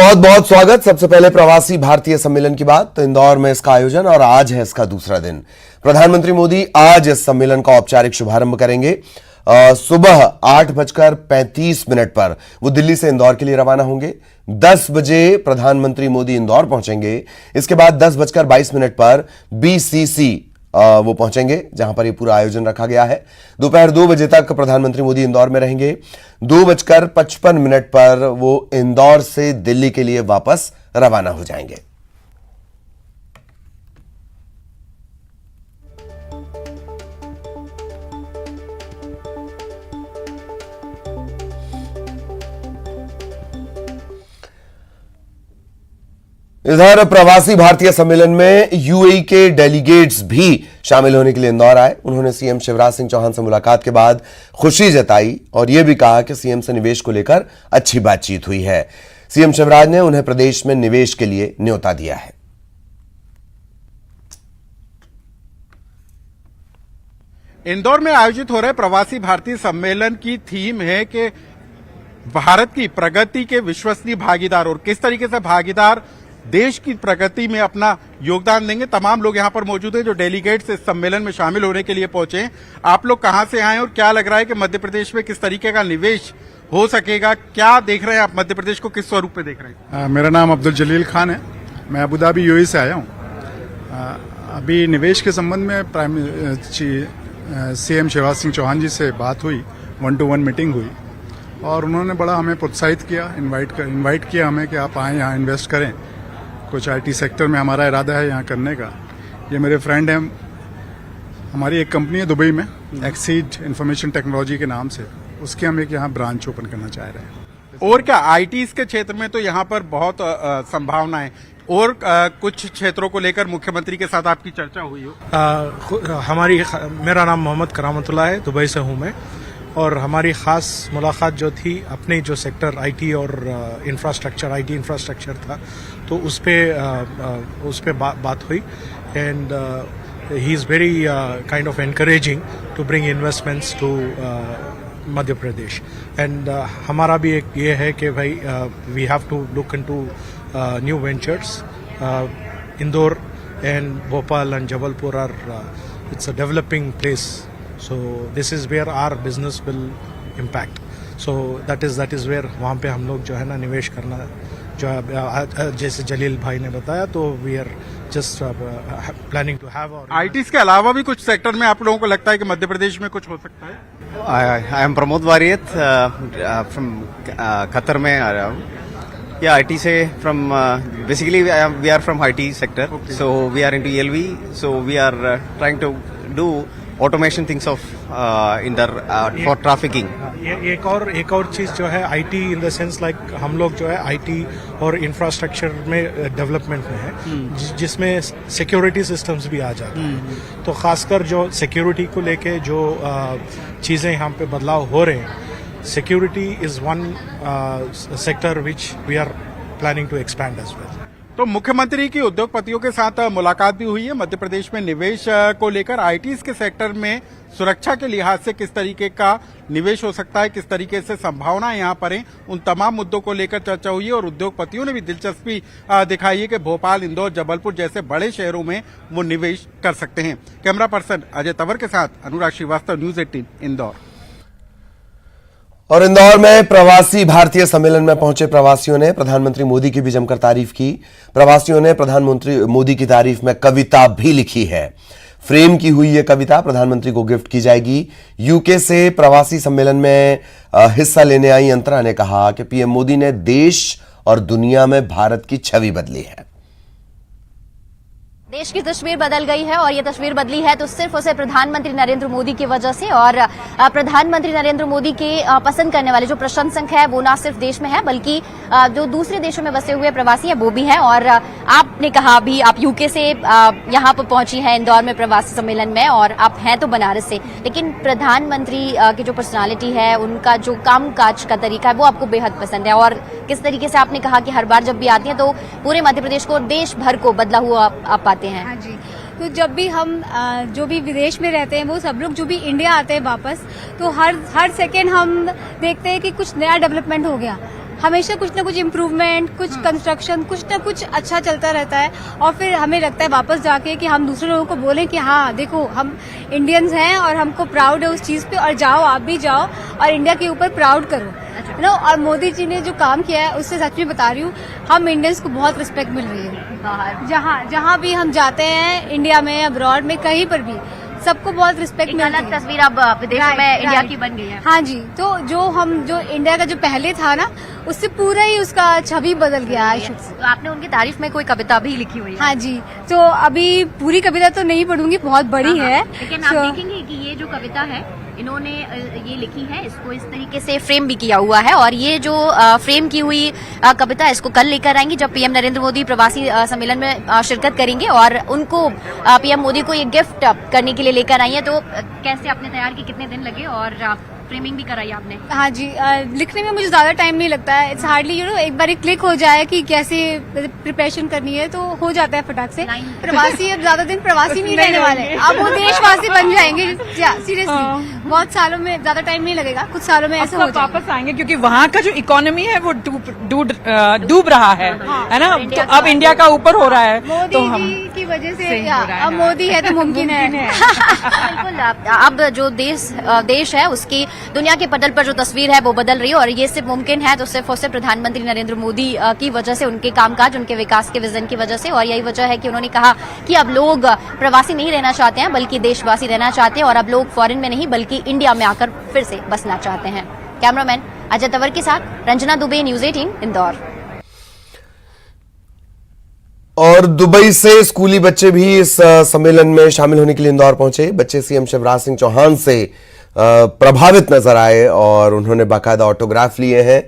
बहुत बहुत स्वागत। सबसे पहले प्रवासी भारतीय सम्मेलन की बात। तो इंदौर में इसका आयोजन और आज है इसका दूसरा दिन। प्रधानमंत्री मोदी आज इस सम्मेलन का औपचारिक शुभारंभ करेंगे। सुबह 8:35 पर वो दिल्ली से इंदौर के लिए रवाना होंगे। 10 बजे प्रधानमंत्री मोदी इंदौर पहुंचेंगे। इसके बाद 10:22 पर बीसीसी वो पहुंचेंगे, जहां पर ये पूरा आयोजन रखा गया है। दोपहर 2 बजे तक प्रधानमंत्री मोदी इंदौर में रहेंगे। 2:55 पर वो इंदौर से दिल्ली के लिए वापस रवाना हो जाएंगे। इधर प्रवासी भारतीय सम्मेलन में यूएई के डेलीगेट्स भी शामिल होने के लिए इंदौर आए। उन्होंने सीएम शिवराज सिंह चौहान से मुलाकात के बाद खुशी जताई और यह भी कहा कि सीएम से निवेश को लेकर अच्छी बातचीत हुई है। सीएम शिवराज ने उन्हें प्रदेश में निवेश के लिए न्योता दिया है। इंदौर में आयोजित हो रहे प्रवासी भारतीय सम्मेलन की थीम है कि भारत की प्रगति के विश्वसनीय भागीदार, और किस तरीके से भागीदार देश की प्रगति में अपना योगदान देंगे। तमाम लोग यहां पर मौजूद हैं जो डेलीगेट्स इस सम्मेलन में शामिल होने के लिए पहुंचे हैं। आप लोग कहां से आए और क्या लग रहा है कि मध्य प्रदेश में किस तरीके का निवेश हो सकेगा? क्या देख रहे हैं आप? मध्य प्रदेश को किस स्वरूप में देख रहे हैं? मेरा नाम अब्दुल जलील खान है। मैं अबू धाबी यूएई से आया हूँ। अभी निवेश के संबंध में सीएम शिवराज सिंह चौहान जी से बात हुई, 1-to-1 मीटिंग हुई और उन्होंने बड़ा हमें प्रोत्साहित किया, इन्वाइट किया हमें कि आप आएँ यहाँ इन्वेस्ट करें। कुछ आईटी सेक्टर में हमारा इरादा है यहाँ करने का। ये मेरे फ्रेंड हैं, हमारी एक कंपनी है दुबई में, एक्सीड इंफॉर्मेशन टेक्नोलॉजी के नाम से, उसके हम एक यहाँ ब्रांच ओपन करना चाह रहे हैं। और क्या आईटी के क्षेत्र में तो यहाँ पर बहुत संभावनाएं, और कुछ क्षेत्रों को लेकर मुख्यमंत्री के साथ आपकी चर्चा हुई हो? मेरा नाम मोहम्मद करामतुल्लाह है, दुबई से हूँ मैं, और हमारी खास मुलाकात जो थी अपने जो सेक्टर आईटी और इंफ्रास्ट्रक्चर, आईटी इंफ्रास्ट्रक्चर था, तो उस पे बात हुई। And he is very kind of encouraging to bring investments to Madhya Pradesh. And हमारा भी एक ये है कि भाई we have to look into new ventures. Indore and Bhopal and Jabalpur are it's a developing place, so this is where our business will impact. So that is where वहाँ पे हम लोग जो है ना निवेश करना, जो जैसे जलील भाई ने बताया, तो we are just planning to have our IT के अलावा भी कुछ सेक्टर में आप लोगों को लगता है कि मध्य प्रदेश में कुछ हो सकता है? I am Pramod Variath from Qatar में आ रहा हूँ। Yeah, IT से from basically we are from IT sector, okay. So we are into ELV, so we are trying to do automation things of in the for trafficking. एक और चीज जो है IT in the sense like हम लोग जो है IT और इंफ्रास्ट्रक्चर में डेवलपमेंट में है, जिसमें सिक्योरिटी सिस्टम्स भी आ जाते हैं। तो खासकर जो सिक्योरिटी को लेके जो चीजें यहाँ पे बदलाव हो रहे हैं, security is one sector which we are planning to expand as well. तो मुख्यमंत्री की उद्योगपतियों के साथ मुलाकात भी हुई है। मध्य प्रदेश में निवेश को लेकर आईटी के सेक्टर में सुरक्षा के लिहाज से किस तरीके का निवेश हो सकता है, किस तरीके से संभावनाएं यहाँ पर हैं, उन तमाम मुद्दों को लेकर चर्चा हुई है और उद्योगपतियों ने भी दिलचस्पी दिखाई है कि भोपाल, इंदौर, जबलपुर जैसे बड़े शहरों में वो निवेश कर सकते हैं। कैमरा पर्सन अजय तंवर के साथ अनुराग श्रीवास्तव, न्यूज 18 इंदौर। और इंदौर में प्रवासी भारतीय सम्मेलन में पहुंचे प्रवासियों ने प्रधानमंत्री मोदी की भी जमकर तारीफ की। प्रवासियों ने प्रधानमंत्री मोदी की तारीफ में कविता भी लिखी है। फ्रेम की हुई यह कविता प्रधानमंत्री को गिफ्ट की जाएगी। यूके से प्रवासी सम्मेलन में हिस्सा लेने आई अंतरा ने कहा कि पीएम मोदी ने देश और दुनिया में भारत की छवि बदली है। देश की तस्वीर बदल गई है और ये तस्वीर बदली है तो सिर्फ उसे प्रधानमंत्री नरेंद्र मोदी की वजह से। और प्रधानमंत्री नरेंद्र मोदी के पसंद करने वाले जो प्रशंसक है वो ना सिर्फ देश में है बल्कि जो दूसरे देशों में बसे हुए प्रवासी हैं वो भी हैं। और आपने कहा अभी आप यूके से यहाँ पर पहुंची हैं इंदौर में प्रवासी सम्मेलन में, और आप हैं तो बनारस से, लेकिन प्रधानमंत्री की जो पर्सनालिटी है, उनका जो कामकाज का तरीका है वो आपको बेहद पसंद है। और किस तरीके से आपने कहा कि हर बार जब भी आती हैं तो पूरे मध्य प्रदेश को, देश भर को बदला हुआ आप पाते हैं। हाँ जी, तो जब भी हम जो भी विदेश में रहते हैं वो सब लोग जो भी इंडिया आते हैं वापस, तो हर सेकेंड हम देखते हैं कि कुछ नया डेवलपमेंट हो गया। हमेशा कुछ ना कुछ इम्प्रूवमेंट, कुछ कंस्ट्रक्शन, कुछ ना कुछ अच्छा चलता रहता है। और फिर हमें लगता है वापस जाके कि हम दूसरे लोगों को बोलें कि हाँ देखो हम इंडियंस हैं और हमको प्राउड है उस चीज पे, और जाओ आप भी जाओ और इंडिया के ऊपर प्राउड करो, है ना। और मोदी जी ने जो काम किया है उससे सच में बता रही हूँ, हम इंडियंस को बहुत रिस्पेक्ट मिल रही है। जहाँ भी हम जाते हैं, इंडिया में, अब्रॉड में, कहीं पर भी सबको बहुत रिस्पेक्ट मिलती है। अलग तस्वीर अब विदेशों में इंडिया की बन गई है। हाँ जी, तो जो इंडिया का जो पहले था ना, उससे पूरा ही उसका छवि बदल गया है। तो आपने उनकी तारीफ में कोई कविता भी लिखी हुई है? हाँ जी, तो अभी पूरी कविता तो नहीं पढ़ूंगी, बहुत बड़ी है। लेकिन आप देखेंगे कि ये जो कविता है इन्होंने ये लिखी है, इसको इस तरीके से फ्रेम भी किया हुआ है, और ये जो फ्रेम की हुई कविता इसको कल लेकर आएंगे जब पीएम नरेंद्र मोदी प्रवासी सम्मेलन में शिरकत करेंगे, और उनको पीएम मोदी को ये गिफ्ट करने के लिए लेकर आई है। तो कैसे आपने तैयार की, कितने दिन लगे और फ्रेमिंग भी कराई आपने? हाँ जी, लिखने में मुझे ज्यादा टाइम नहीं लगता है। इट्स हार्डली एक बार क्लिक हो जाए कि कैसे प्रिपरेशन करनी है तो हो जाता है फटाक से। प्रवासी अब ज्यादा दिन प्रवासी नहीं रहने वाले, अब वो देशवासी बन जाएंगे। सीरियसली बहुत सालों में, ज्यादा टाइम नहीं लगेगा, कुछ सालों में ऐसा हो जाएगा। वापस आएंगे क्योंकि वहाँ का जो इकोनॉमी है वो डूब रहा है ना। तो अब इंडिया का ऊपर हो रहा है, तो हम मोदी जी की वजह से अब मोदी है तो मुमकिन है। बिल्कुल, अब जो देश है उसकी दुनिया के पटल पर जो तस्वीर है वो बदल रही है, और ये सिर्फ मुमकिन है तो सिर्फ और सिर्फ प्रधानमंत्री नरेंद्र मोदी की वजह से, उनके कामकाज, उनके विकास के विजन की वजह से। और यही वजह है कि उन्होंने कहा कि अब लोग प्रवासी नहीं रहना चाहते हैं बल्कि देशवासी रहना चाहते हैं, और अब लोग फॉरेन में नहीं बल्कि इंडिया में आकर फिर से बसना चाहते हैं। कैमरामैन अजय तंवर के साथ रंजना दुबे, न्यूज 18 इंदौर। और दुबई से स्कूली बच्चे भी इस सम्मेलन में शामिल होने के लिए इंदौर पहुंचे। बच्चे सीएम शिवराज सिंह चौहान से प्रभावित नजर आए और उन्होंने बाकायदा ऑटोग्राफ लिए हैं,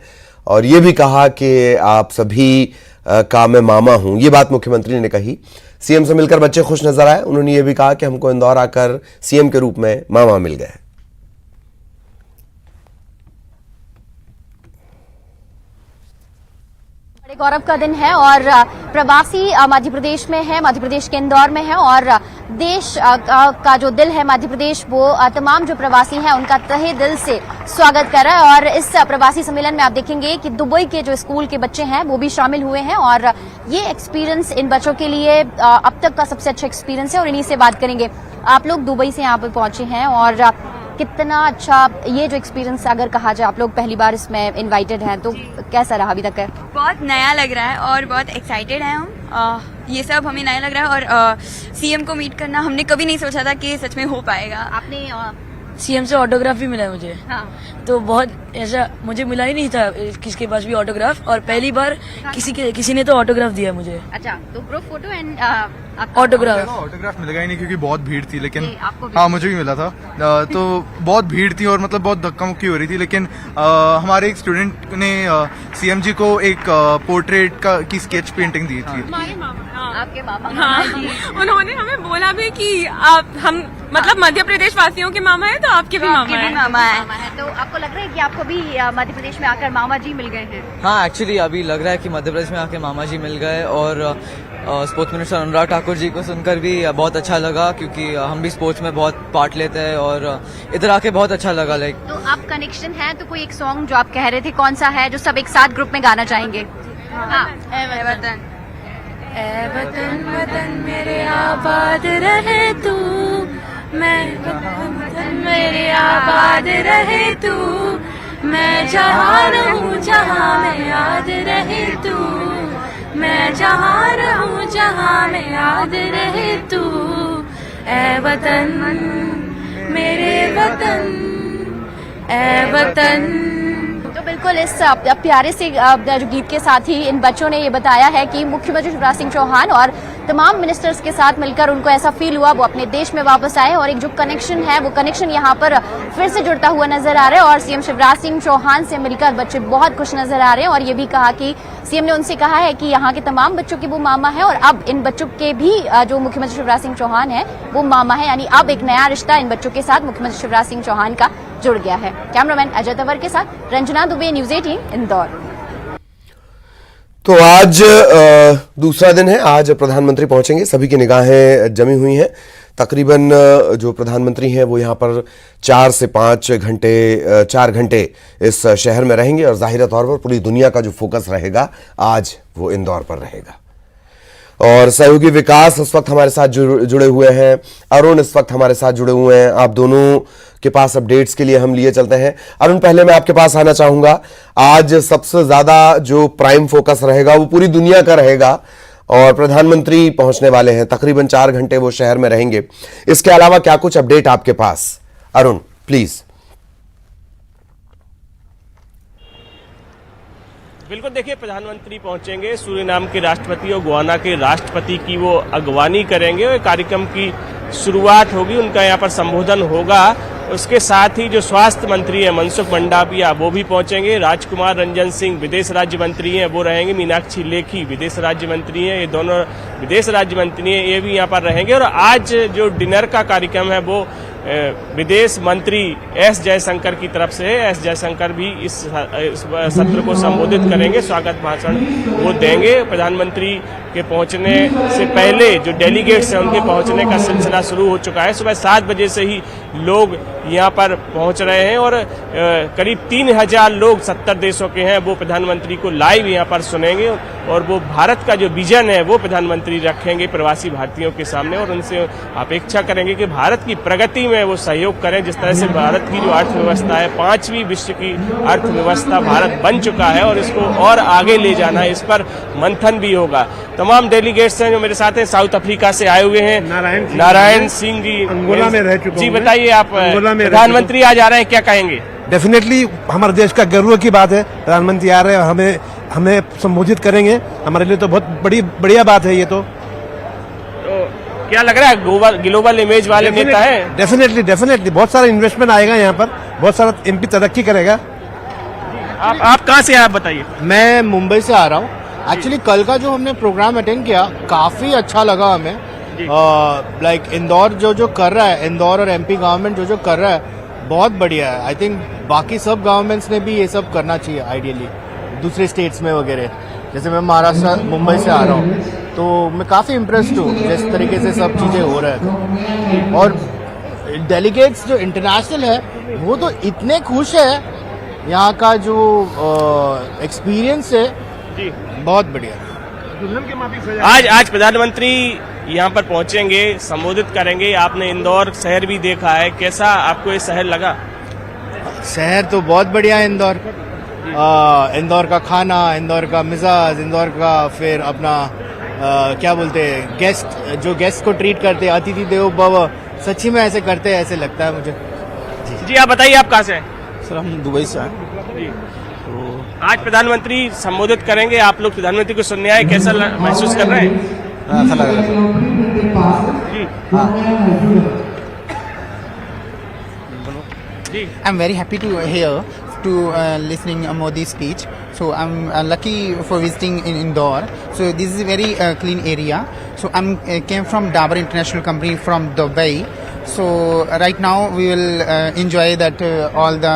और ये भी कहा कि आप सभी का मैं मामा हूं। ये बात मुख्यमंत्री ने कही। सीएम से मिलकर बच्चे खुश नजर आए। उन्होंने ये भी कहा कि हमको इंदौर आकर सीएम के रूप में मामा मिल गए। बड़े गौरव का दिन है, और प्रवासी मध्य प्रदेश में है, मध्य प्रदेश के इंदौर में है, और देश का जो दिल है मध्य प्रदेश, वो तमाम जो प्रवासी हैं उनका तहे दिल से स्वागत कर रहा है। और इस प्रवासी सम्मेलन में आप देखेंगे कि दुबई के जो स्कूल के बच्चे हैं वो भी शामिल हुए हैं, और ये एक्सपीरियंस इन बच्चों के लिए अब तक का सबसे अच्छा एक्सपीरियंस है, और इन्हीं से बात करेंगे। आप लोग दुबई से यहाँ पर पहुंचे हैं, और कितना अच्छा ये जो एक्सपीरियंस अगर कहा जाए, आप लोग पहली बार इसमें इनवाइटेड हैं, तो कैसा रहा अभी तक? बहुत नया लग रहा है और बहुत एक्साइटेड हैं हम। ये सब हमें नया लग रहा है, और सीएम को मीट करना हमने कभी नहीं सोचा था कि सच में हो पाएगा। आपने सीएम से ऑटोग्राफ भी मिला है मुझे। हाँ। तो बहुत ऐसा मुझे मिला ही नहीं था किसके पास भी ऑटोग्राफ, और पहली बार किसी ने तो ऑटोग्राफ दिया मुझे। अच्छा, तो ग्रुप फोटो एंड ऑटोग्राफ मिलेगा ही नहीं क्योंकि बहुत भीड़ थी, लेकिन हाँ मुझे भी मिला था। तो बहुत भीड़ थी और मतलब बहुत धक्का मुक्की हो रही थी, लेकिन हमारे एक स्टूडेंट ने सीएम जी को एक पोर्ट्रेट की स्केच पेंटिंग दी थी। आपके मामा? हाँ, उन्होंने हमें बोला भी कि आप हम मतलब मध्य प्रदेश वासियों के मामा है, तो आपके भी मामा है। तो आपको लग रहा है कि आपको भी मध्य प्रदेश में आकर मामा जी मिल गए हैं? हाँ, एक्चुअली अभी लग रहा है कि मध्य प्रदेश में आके मामा जी मिल गए, और स्पोर्ट्स मिनिस्टर अनुराग ठाकुर जी को सुनकर भी बहुत अच्छा लगा, क्योंकि हम भी स्पोर्ट्स में बहुत पार्ट लेते हैं, और इधर आके बहुत अच्छा लगा। लाइक तो आप कनेक्शन है, तो कोई एक सॉन्ग जो आप कह रहे थे कौन सा है जो सब एक साथ ग्रुप में गाना चाहेंगे? हाँ, ए वतन वतन मेरे आबाद रहे तू, मैं वतन मेरे आबाद रहे तू, मैं जहाँ रहूँ जहाँ में याद रहे तू, मैं जहाँ रहूँ जहाँ में याद रहे तू, ए वतन मेरे वतन, ए वतन। तो बिल्कुल इस प्यारे से जो गीत के साथ ही इन बच्चों ने ये बताया है कि मुख्यमंत्री शिवराज सिंह चौहान और तमाम मिनिस्टर्स के साथ मिलकर उनको ऐसा फील हुआ वो अपने देश में वापस आए, और एक जो कनेक्शन है वो कनेक्शन यहाँ पर फिर से जुड़ता हुआ नजर आ रहा है। और सीएम शिवराज सिंह चौहान से मिलकर बच्चे बहुत खुश नजर आ रहे हैं, और ये भी कहा कि सीएम ने उनसे कहा है कि यहाँ के तमाम बच्चों के वो मामा है, और अब इन बच्चों के भी जो मुख्यमंत्री शिवराज सिंह चौहान है वो मामा है, यानी अब एक नया रिश्ता इन बच्चों के साथ मुख्यमंत्री शिवराज सिंह चौहान का जुड़ गया है। कैमरामैन अजय तंवर के साथ रंजना दुबे, न्यूज 18 इंदौर। तो आज दूसरा दिन है। आज प्रधानमंत्री पहुंचेंगे, सभी की निगाहें जमी हुई हैं। तकरीबन जो प्रधानमंत्री हैं वो यहाँ पर 4 से 5 घंटे 4 घंटे इस शहर में रहेंगे और जाहिर तौर पर पूरी दुनिया का जो फोकस रहेगा आज वो इंदौर पर रहेगा। और सहयोगी विकास इस वक्त हमारे साथ जुड़े हुए हैं, अरुण इस वक्त हमारे साथ जुड़े हुए हैं। आप दोनों के पास अपडेट्स के लिए हम लिए चलते हैं। अरुण, पहले मैं आपके पास आना चाहूंगा, आज सबसे ज्यादा जो प्राइम फोकस रहेगा वो पूरी दुनिया का रहेगा और प्रधानमंत्री पहुंचने वाले हैं, तकरीबन 4 घंटे वो शहर में रहेंगे। इसके अलावा क्या कुछ अपडेट आपके पास, अरुण प्लीज। बिल्कुल, देखिए प्रधानमंत्री पहुंचेंगे, सूरीनाम के राष्ट्रपति और गुयाना के राष्ट्रपति की वो अगवानी करेंगे और कार्यक्रम की शुरुआत होगी, उनका यहाँ पर संबोधन होगा। उसके साथ ही जो स्वास्थ्य मंत्री है मनसुख मंडाविया वो भी पहुंचेंगे, राजकुमार रंजन सिंह विदेश राज्य मंत्री हैं वो रहेंगे, मीनाक्षी लेखी विदेश राज्य मंत्री हैं, ये दोनों विदेश राज्य मंत्री हैं, ये भी यहाँ पर रहेंगे। और आज जो डिनर का कार्यक्रम है वो विदेश मंत्री एस जयशंकर की तरफ से है। एस जयशंकर भी इस सत्र को संबोधित करेंगे, स्वागत भाषण वो देंगे। प्रधानमंत्री के पहुंचने से पहले जो डेलीगेट्स हैं उनके पहुंचने का सिलसिला शुरू हो चुका है। सुबह 7 बजे से ही लोग यहाँ पर पहुंच रहे हैं और करीब 3000 लोग 70 देशों के हैं वो प्रधानमंत्री को लाइव यहाँ पर सुनेंगे और वो भारत का जो विजन है वो प्रधानमंत्री रखेंगे प्रवासी भारतीयों के सामने और उनसे अपेक्षा करेंगे कि भारत की प्रगति में वो सहयोग करें। जिस तरह से भारत की जो अर्थव्यवस्था है 5वीं विश्व की अर्थव्यवस्था भारत बन चुका है और इसको और आगे ले जाना है, इस पर मंथन भी होगा। तमाम डेलीगेट्स हैं जो मेरे साथ हैं, साउथ अफ्रीका से आए हुए हैं, नारायण सिंह जी अंगोला में रह चुके जी, बताइए आप प्रधानमंत्री आज आ रहे हैं, क्या कहेंगे? डेफिनेटली हमारे देश का गर्व की बात है, प्रधानमंत्री आ रहे हैं और हमें संबोधित करेंगे, हमारे लिए तो बहुत बढ़िया बात है ये तो क्या लग रहा है ग्लोबल इमेज वाले नेता है? डेफिनेटली बहुत सारा इन्वेस्टमेंट आएगा यहाँ पर, बहुत सारा एमपी तरक्की करेगा। आप कहाँ से, आप बताइए। मैं मुंबई से आ रहा हूँ। एक्चुअली कल का जो हमने प्रोग्राम अटेंड किया काफी अच्छा लगा हमें। लाइक इंदौर जो कर रहा है, इंदौर और एमपी गवर्नमेंट जो कर रहा है बहुत बढ़िया है। आई थिंक बाकी सब गवर्नमेंट्स ने भी ये सब करना चाहिए आइडियली, दूसरे स्टेट्स में वगैरह। जैसे मैं महाराष्ट्र मुंबई से आ रहा हूँ तो मैं काफ़ी इम्प्रेस्ड हूँ जिस तरीके से सब चीज़ें हो रहा है। और डेलीगेट्स जो इंटरनेशनल है वो तो इतने खुश है, यहाँ का जो एक्सपीरियंस है जी बहुत बढ़िया। आज प्रधानमंत्री यहाँ पर पहुँचेंगे, संबोधित करेंगे। आपने इंदौर शहर भी देखा है, कैसा आपको ये शहर लगा? शहर तो बहुत बढ़िया है इंदौर। इंदौर का खाना, इंदौर का मिजाज, इंदौर का फिर अपना क्या बोलते हैं गेस्ट को ट्रीट करते हैं, अतिथि देवो भव, सच्ची में ऐसे करते हैं, ऐसे लगता है मुझे। जी आप बताइए, आप कहाँ से हैं? सर हम दुबई से आए जी। तो आज प्रधानमंत्री संबोधित करेंगे, आप लोग प्रधानमंत्री को सुनने आए, कैसा महसूस कर रहे हैं? अच्छा लग रहा जी। I'm very happy to hear listening Modi's speech. So I'm lucky for visiting in Indore. So this is a very clean area. So came from Dabur International Company from Dubai. So right now we will enjoy that all the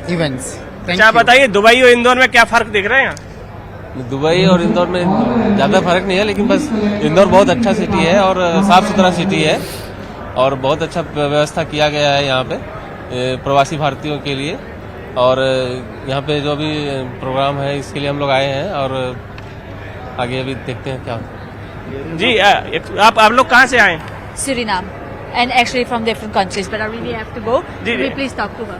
events. अच्छा बताइए, Dubai और इंदौर में क्या फर्क दिख रहे हैं? Dubai और इंदौर में ज़्यादा फर्क नहीं है, लेकिन बस इंदौर बहुत अच्छा सिटी है और साफ सुथरा सिटी है और बहुत अच्छा व्यवस्था किया गया है यहाँ पे प्रवासी भारतीयों के लिए। और यहाँ पे जो भी प्रोग्राम है इसके लिए हम लोग आए हैं और आगे अभी देखते हैं क्या होता है। जी आप लोग कहाँ से आए? Suriname and actually from different countries, but I really have to go. Ji, Will you please talk to her?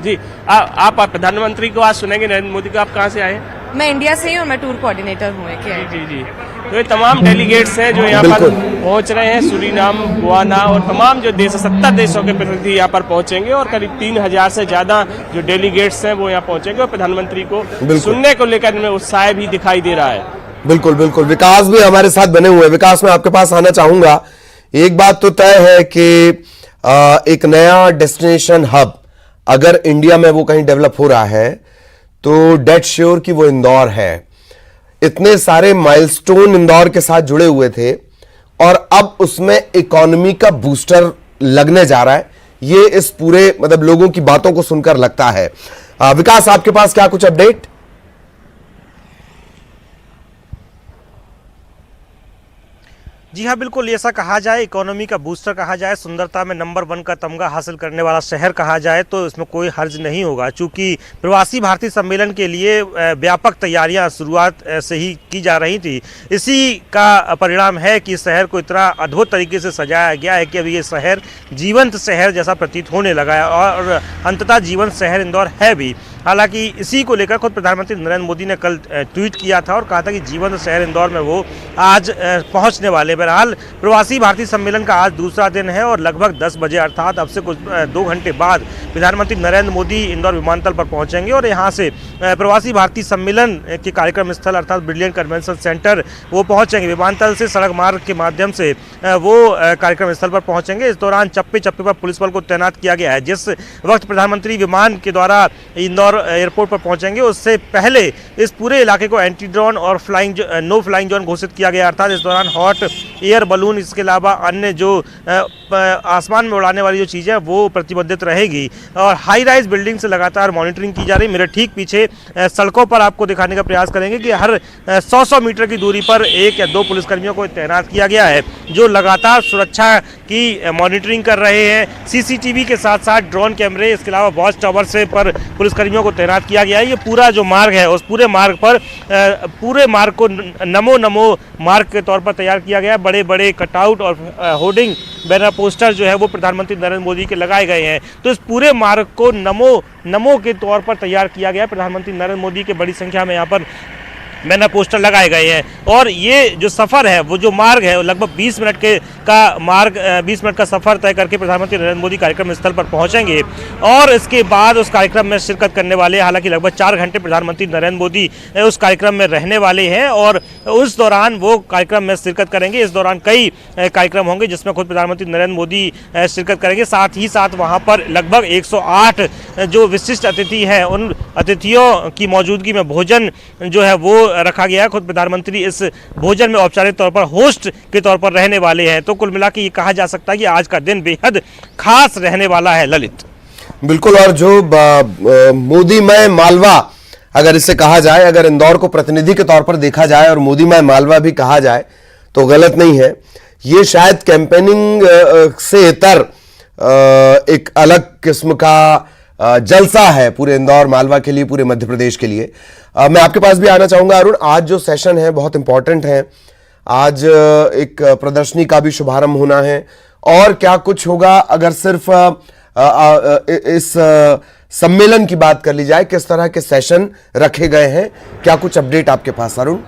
जी आप प्रधानमंत्री को आज सुनेंगे, नरेंद्र मोदी को। आप कहाँ से आए? मैं इंडिया से ही और मैं टूर कोऑर्डिनेटर हूँ। जी। तो ये तमाम डेलीगेट्स हैं जो यहाँ पर पहुँच रहे हैं, सूरीनाम, गुयाना और तमाम जो 70 देशों के प्रतिनिधि यहाँ पर पहुँचेंगे और करीब 3000 से ज्यादा जो डेलीगेट्स हैं वो यहाँ पहुँचेंगे और प्रधानमंत्री को सुनने को लेकर इनमें उत्साह भी दिखाई दे रहा है। बिल्कुल। विकास भी हमारे साथ बने हुए हैं। विकास, मैं आपके पास आना चाहूंगा। एक बात तो तय है कि एक नया डेस्टिनेशन हब अगर इंडिया में वो कहीं डेवलप हो रहा है तो डेट श्योर कि वो इंदौर है। इतने सारे माइलस्टोन इंदौर के साथ जुड़े हुए थे और अब उसमें इकोनॉमी का बूस्टर लगने जा रहा है। ये इस पूरे लोगों की बातों को सुनकर लगता है। विकास, आपके पास क्या कुछ अपडेट? जी हाँ, बिल्कुल ऐसा कहा जाए, इकोनॉमी का बूस्टर कहा जाए, सुंदरता में नंबर 1 का तमगा हासिल करने वाला शहर कहा जाए तो इसमें कोई हर्ज नहीं होगा। चूंकि प्रवासी भारतीय सम्मेलन के लिए व्यापक तैयारियां शुरुआत से ही की जा रही थी। इसी का परिणाम है कि शहर को इतना अद्भुत तरीके से सजाया गया है कि अभी ये शहर जीवंत शहर जैसा प्रतीत होने लगा है और अंततः जीवंत शहर इंदौर है भी। हालांकि इसी को लेकर खुद प्रधानमंत्री नरेंद्र मोदी ने कल ट्वीट किया था और कहा था कि जीवंत शहर इंदौर में वो आज पहुंचने वाले। बहरहाल प्रवासी भारतीय सम्मेलन का आज दूसरा दिन है और लगभग 10 बजे अर्थात अब से कुछ 2 घंटे बाद प्रधानमंत्री नरेंद्र मोदी इंदौर विमानतल पर पहुंचेंगे और यहां से प्रवासी भारतीय सम्मेलन के कार्यक्रम स्थल अर्थात ब्रिलियंट कन्वेंशन सेंटर वो पहुंचेंगे। विमानतल से सड़क मार्ग के माध्यम से वो कार्यक्रम स्थल पर पहुंचेंगे। इस दौरान चप्पे चप्पे पर पुलिस बल को तैनात किया गया है। जिस वक्त प्रधानमंत्री विमान के द्वारा इंदौर एयरपोर्ट पर पहुंचेंगे उससे पहले इस पूरे इलाके को एंटी ड्रोन और नो फ्लाइंग जोन घोषित किया गया। अर्थात इस दौरान हॉट एयर बलून, इसके अलावा अन्य जो आसमान में उड़ाने वाली जो चीज़ें वो प्रतिबंधित रहेगी और हाई राइज बिल्डिंग से लगातार मॉनिटरिंग की जा रही। मेरे ठीक पीछे सड़कों पर आपको दिखाने का प्रयास करेंगे कि हर 100 मीटर की दूरी पर 1 या 2 पुलिसकर्मियों को तैनात किया गया है जो लगातार सुरक्षा की मॉनिटरिंग कर रहे हैं। सीसीटीवी के साथ साथ ड्रोन कैमरे, इसके अलावा वॉच टावर से पर पुलिसकर्मियों को तैनात किया गया है। ये पूरा जो मार्ग है उस पूरे मार्ग पर पूरे मार्ग को नमो नमो मार्ग के तौर पर तैयार किया गया है। बड़े बड़े कटआउट और होर्डिंग बैनर पोस्टर जो है वो प्रधानमंत्री नरेंद्र मोदी के लगाए गए हैं। तो इस पूरे मार्ग को नमो के तौर पर तैयार किया गया है। प्रधानमंत्री नरेंद्र मोदी के बड़ी संख्या में यहाँ पर बैनर पोस्टर लगाए गए हैं और ये जो सफ़र है वो जो मार्ग है लगभग 20 मिनट का सफ़र तय करके प्रधानमंत्री नरेंद्र मोदी कार्यक्रम स्थल पर पहुंचेंगे और इसके बाद उस कार्यक्रम में शिरकत करने वाले, हालांकि लगभग 4 घंटे प्रधानमंत्री नरेंद्र मोदी उस कार्यक्रम में रहने वाले हैं और उस दौरान वो कार्यक्रम में शिरकत करेंगे। इस दौरान कई कार्यक्रम होंगे जिसमें खुद प्रधानमंत्री नरेंद्र मोदी शिरकत करेंगे। साथ ही साथ वहाँ पर लगभग 108 जो विशिष्ट अतिथि हैं उन अतिथियों की मौजूदगी में भोजन जो है वो रखा गया है। खुद प्रधानमंत्री इस भोजन में औपचारिक तौर पर होस्ट के तौर पर रहने वाले हैं। तो कुल मिलाकर ये कहा जा सकता है कि आज का दिन बेहद खास रहने वाला है। ललित, बिल्कुल। और जो मोदीमय मालवा अगर इसे कहा जाए, अगर इंदौर को प्रतिनिधि के तौर पर देखा जाए और मोदीमय मालवा भी कहा जाए तो गलत नहीं है। ये शायद कैंपेनिंग से इतर एक अलग किस्म का जलसा है पूरे इंदौर मालवा के लिए, पूरे मध्य प्रदेश के लिए। मैं आपके पास भी आना चाहूंगा अरुण। आज जो सेशन है बहुत इंपॉर्टेंट है। आज एक प्रदर्शनी का भी शुभारंभ होना है और क्या कुछ होगा अगर सिर्फ इस सम्मेलन की बात कर ली जाए, किस तरह के सेशन रखे गए हैं, क्या कुछ अपडेट आपके पास अरुण?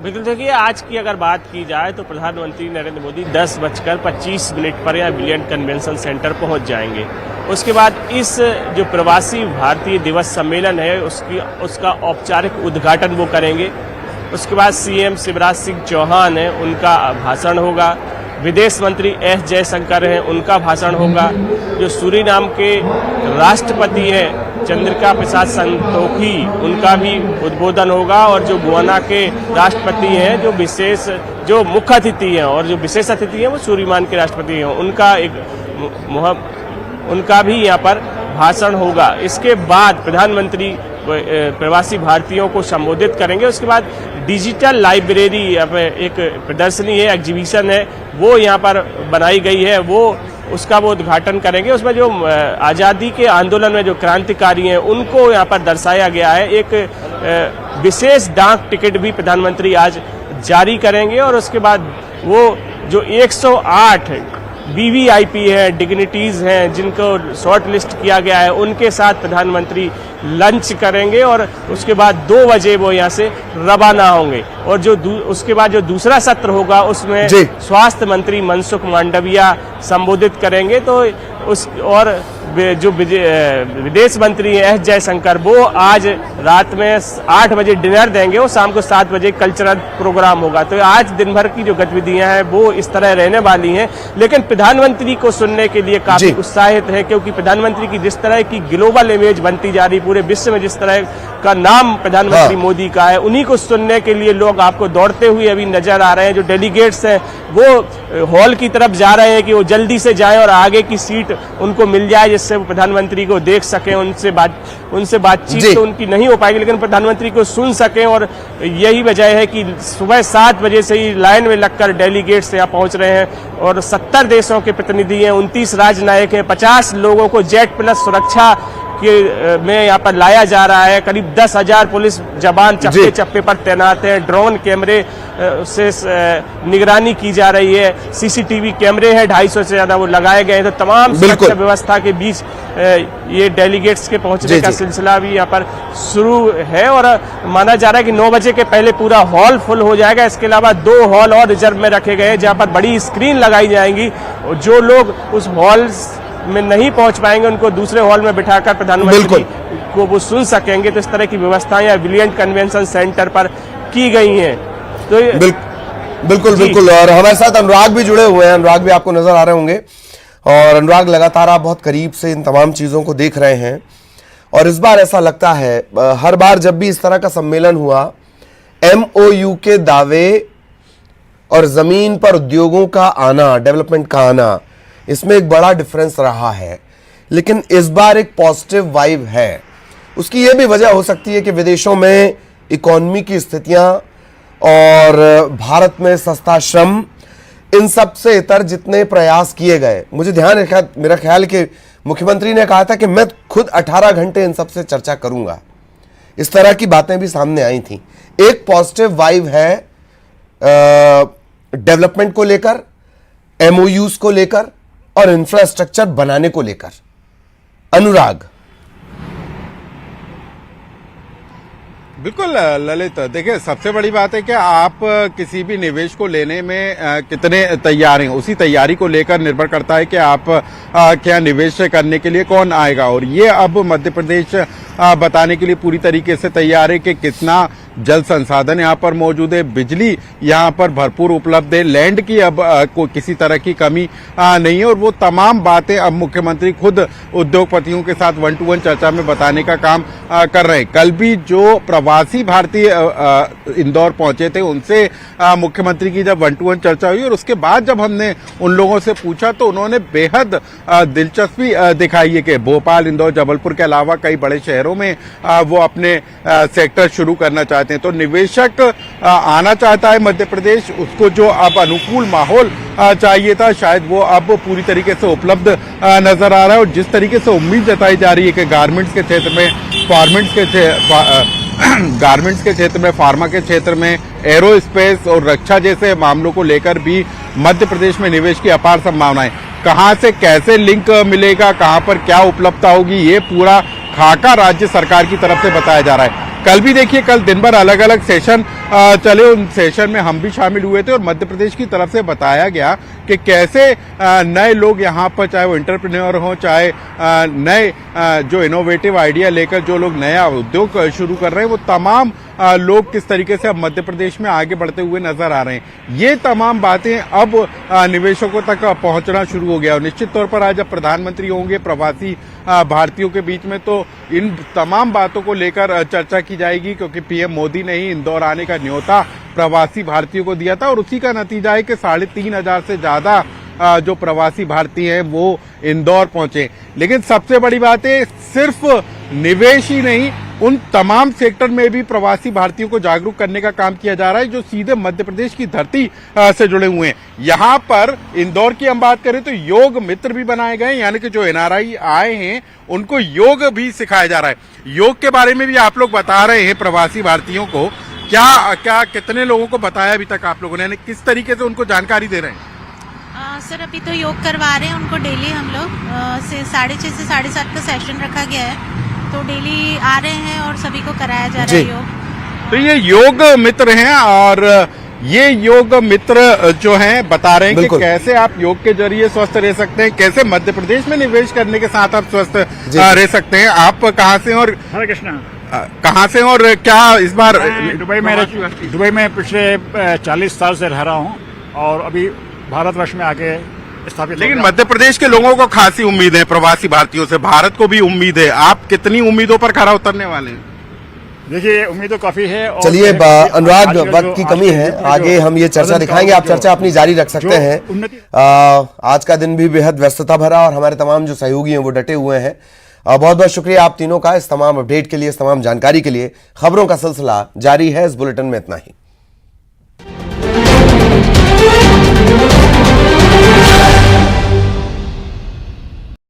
बिल्कुल, देखिए आज की अगर बात की जाए तो प्रधानमंत्री नरेंद्र मोदी 10:25 पर यहाँ ब्रिलियंट कन्वेंशन सेंटर पहुंच जाएंगे। उसके बाद इस जो प्रवासी भारतीय दिवस सम्मेलन है उसका औपचारिक उद्घाटन वो करेंगे। उसके बाद सीएम शिवराज सिंह चौहान है, उनका भाषण होगा। विदेश मंत्री एस जयशंकर हैं, उनका भाषण होगा। जो सूरीनाम के राष्ट्रपति हैं चंद्रिका प्रसाद संतोखी, उनका भी उद्बोधन होगा। और जो गुयाना के राष्ट्रपति हैं, जो मुख्य अतिथि हैं और जो विशेष अतिथि हैं वो सूरीनाम के राष्ट्रपति हैं, उनका भी यहाँ पर भाषण होगा। इसके बाद प्रधानमंत्री प्रवासी भारतीयों को संबोधित करेंगे। उसके बाद डिजिटल लाइब्रेरी एक प्रदर्शनी है, एग्जीबिशन है, वो यहाँ पर बनाई गई है, उसका वो उद्घाटन करेंगे। उसमें जो आज़ादी के आंदोलन में जो क्रांतिकारी हैं उनको यहाँ पर दर्शाया गया है। एक विशेष डाक टिकट भी प्रधानमंत्री आज जारी करेंगे और उसके बाद वो जो 108 VVIP हैं, डिग्निटीज हैं, जिनको शॉर्ट लिस्ट किया गया है, उनके साथ प्रधानमंत्री लंच करेंगे और उसके बाद 2 बजे वो यहाँ से रवाना होंगे। और उसके बाद जो दूसरा सत्र होगा उसमें स्वास्थ्य मंत्री मनसुख मांडविया संबोधित करेंगे। तो जो विदेश मंत्री एस जयशंकर वो आज रात में 8 बजे डिनर देंगे और शाम को 7 बजे कल्चरल प्रोग्राम होगा। तो आज दिन भर की जो गतिविधियां हैं वो इस तरह रहने वाली हैं। लेकिन प्रधानमंत्री को सुनने के लिए काफी उत्साहित है, क्योंकि प्रधानमंत्री की जिस तरह की ग्लोबल इमेज बनती जा रही पूरे विश्व में जिस तरह का नाम प्रधानमंत्री मोदी का है, उन्हीं को सुनने के लिए लोग आपको दौड़ते हुए अभी नजर आ रहे हैं। जो डेलीगेट्स हैं वो हॉल की तरफ जा रहे हैं कि वो जल्दी से जाएं और आगे की सीट उनको मिल जाए, जिससे वो प्रधानमंत्री को देख सकें, उनसे बातचीत तो उनकी नहीं हो पाएगी, लेकिन प्रधानमंत्री को सुन सकें। और यही वजह है कि सुबह 7 बजे से ही लाइन में लगकर डेलीगेट्स यहाँ पहुंच रहे हैं और 70 देशों के प्रतिनिधि हैं, 29 राजनायक हैं, 50 लोगों को जेट प्लस सुरक्षा में यहाँ पर लाया जा रहा है। करीब 10,000 पुलिस जवान चप्पे चप्पे पर तैनात हैं। ड्रोन कैमरे से निगरानी की जा रही है। सीसीटीवी कैमरे हैं 250 से ज्यादा वो लगाए गए हैं। तो तमाम सुरक्षा व्यवस्था के बीच ये डेलीगेट्स के पहुंचने का सिलसिला भी यहाँ पर शुरू है और माना जा रहा है कि 9 बजे के पहले पूरा हॉल फुल हो जाएगा। इसके अलावा 2 हॉल और रिजर्व में रखे गए हैं जहाँ पर बड़ी स्क्रीन लगाई जाएंगी और जो लोग उस हॉल में नहीं पहुंच पाएंगे उनको दूसरे हॉल में बिठाकर प्रधानमंत्री को वो सुन सकेंगे। तो इस तरह की व्यवस्थाएं या विलियम कन्वेंशन सेंटर पर की गई हैं। तो बिल्कुल और हमारे साथ अनुराग भी जुड़े हुए हैं। अनुराग भी आपको नजर आ रहे होंगे और अनुराग लगातार आप बहुत करीब से इन तमाम चीजों को देख रहे हैं और इस बार ऐसा लगता है हर बार जब भी इस तरह का सम्मेलन हुआ MOU के दावे और जमीन पर उद्योगों का आना, डेवलपमेंट का आना, इसमें एक बड़ा डिफरेंस रहा है। लेकिन इस बार एक पॉजिटिव वाइब है। उसकी यह भी वजह हो सकती है कि विदेशों में इकोनॉमी की स्थितियां और भारत में सस्ता श्रम, इन सब से इतर जितने प्रयास किए गए, मुझे ध्यान रखा, मेरा ख्याल कि मुख्यमंत्री ने कहा था कि मैं खुद 18 घंटे इन सब से चर्चा करूंगा। इस तरह की बातें भी सामने आई थी। एक पॉजिटिव वाइब है डेवलपमेंट को लेकर, MOUs को लेकर और इंफ्रास्ट्रक्चर बनाने को लेकर। अनुराग। बिल्कुल ललित, देखिए सबसे बड़ी बात है कि आप किसी भी निवेश को लेने में कितने तैयार हैं, उसी तैयारी को लेकर निर्भर करता है कि आप क्या निवेश करने के लिए कौन आएगा। और ये अब मध्य प्रदेश बताने के लिए पूरी तरीके से तैयार है कि कितना जल संसाधन यहाँ पर मौजूद है, बिजली यहाँ पर भरपूर उपलब्ध है, लैंड की अब कोई किसी तरह की कमी नहीं है। और वो तमाम बातें अब मुख्यमंत्री खुद उद्योगपतियों के साथ 1-to-1 चर्चा में बताने का काम कर रहे हैं। कल भी जो प्रवासी भारतीय इंदौर पहुंचे थे उनसे मुख्यमंत्री की जब 1-to-1 चर्चा हुई और उसके बाद जब हमने उन लोगों से पूछा तो उन्होंने बेहद दिलचस्पी दिखाई है कि भोपाल, इंदौर, जबलपुर के अलावा कई बड़े शहरों में वो अपने सेक्टर शुरू करना चाहते हैं। तो निवेशक आना चाहता है मध्य प्रदेश, उसको जो अब अनुकूल माहौल चाहिए था शायद वो अब पूरी तरीके से उपलब्ध नजर आ रहा है। और जिस तरीके से उम्मीद जताई जा रही है कि गारमेंट्स के क्षेत्र में, गारमेंट्स के क्षेत्र में, फार्मा के क्षेत्र में, एरोस्पेस और रक्षा जैसे मामलों को लेकर भी मध्य प्रदेश में निवेश की अपार संभावनाएं। कहां से कैसे लिंक मिलेगा, कहां पर क्या उपलब्धता होगी, ये पूरा खाका राज्य सरकार की तरफ से बताया जा रहा है। कल भी देखिए, कल दिन भर अलग अलग सेशन चले, उन सेशन में हम भी शामिल हुए थे और मध्य प्रदेश की तरफ से बताया गया कि कैसे नए लोग यहाँ पर, चाहे वो एंटरप्रेन्योर हो, चाहे नए जो इनोवेटिव आइडिया लेकर जो लोग नया उद्योग शुरू कर रहे हैं, वो तमाम लोग किस तरीके से अब मध्य प्रदेश में आगे बढ़ते हुए नजर आ रहे हैं। ये तमाम बातें अब निवेशकों तक पहुंचना शुरू हो गया और निश्चित तौर पर आज जब प्रधानमंत्री होंगे प्रवासी भारतीयों के बीच में तो इन तमाम बातों को लेकर चर्चा की जाएगी, क्योंकि पीएम मोदी ने ही इंदौर आने का न्योता प्रवासी भारतीयों को दिया था और उसी का नतीजा है कि 3,500 से ज्यादा जो प्रवासी भारतीय हैं वो इंदौर पहुंचे। लेकिन सबसे बड़ी बात है, सिर्फ निवेश ही नहीं, उन तमाम सेक्टर में भी प्रवासी भारतीयों को जागरूक करने का काम किया जा रहा है जो सीधे मध्य प्रदेश की धरती से जुड़े हुए हैं। यहाँ पर इंदौर की हम बात करें तो योग मित्र भी बनाए गए, यानी कि जो NRI आए हैं उनको योग भी सिखाया जा रहा है। योग के बारे में भी आप लोग बता रहे हैं प्रवासी भारतीयों को, क्या कितने लोगों को बताया अभी तक आप लोगों ने, किस तरीके से उनको जानकारी दे रहे हैं? सर अभी तो योग करवा रहे हैं उनको डेली, हम लोग 6:30 से 7:30 का सेशन रखा गया है, तो डेली आ रहे हैं और सभी को कराया जा रहा है योग। तो ये योग मित्र हैं और ये योग मित्र जो हैं बता रहे हैं कि कैसे आप योग के जरिए स्वस्थ रह सकते हैं, कैसे मध्य प्रदेश में निवेश करने के साथ आप स्वस्थ रह सकते हैं। आप कहाँ से और हरे कृष्णा, कहाँ से और क्या इस बार? दुबई में पिछले 40 साल से रह रहा हूँ और अभी भारतवर्ष में आके स्थापित लेकिन हो गया। मध्य प्रदेश के लोगों को खासी उम्मीद है प्रवासी भारतीयों से, भारत को भी उम्मीद है। आप कितनी उम्मीदों पर खरा उतरने वाले हैं? देखिए उम्मीद तो काफी है। और चलिए अनुराग, आज का वक्त जो की आज कमी के है, दिन का आगे जो हम ये चर्चा सदन का दिखाएंगे, आप जो- चर्चा अपनी जारी रख सकते जो हैं। उन्नति- आज का दिन भी बेहद व्यस्तता भरा और हमारे तमाम जो सहयोगी हैं वो डटे हुए हैं। बहुत बहुत शुक्रिया आप तीनों का इस तमाम अपडेट के लिए, इस तमाम जानकारी के लिए। खबरों का सिलसिला जारी है, इस बुलेटिन में इतना ही।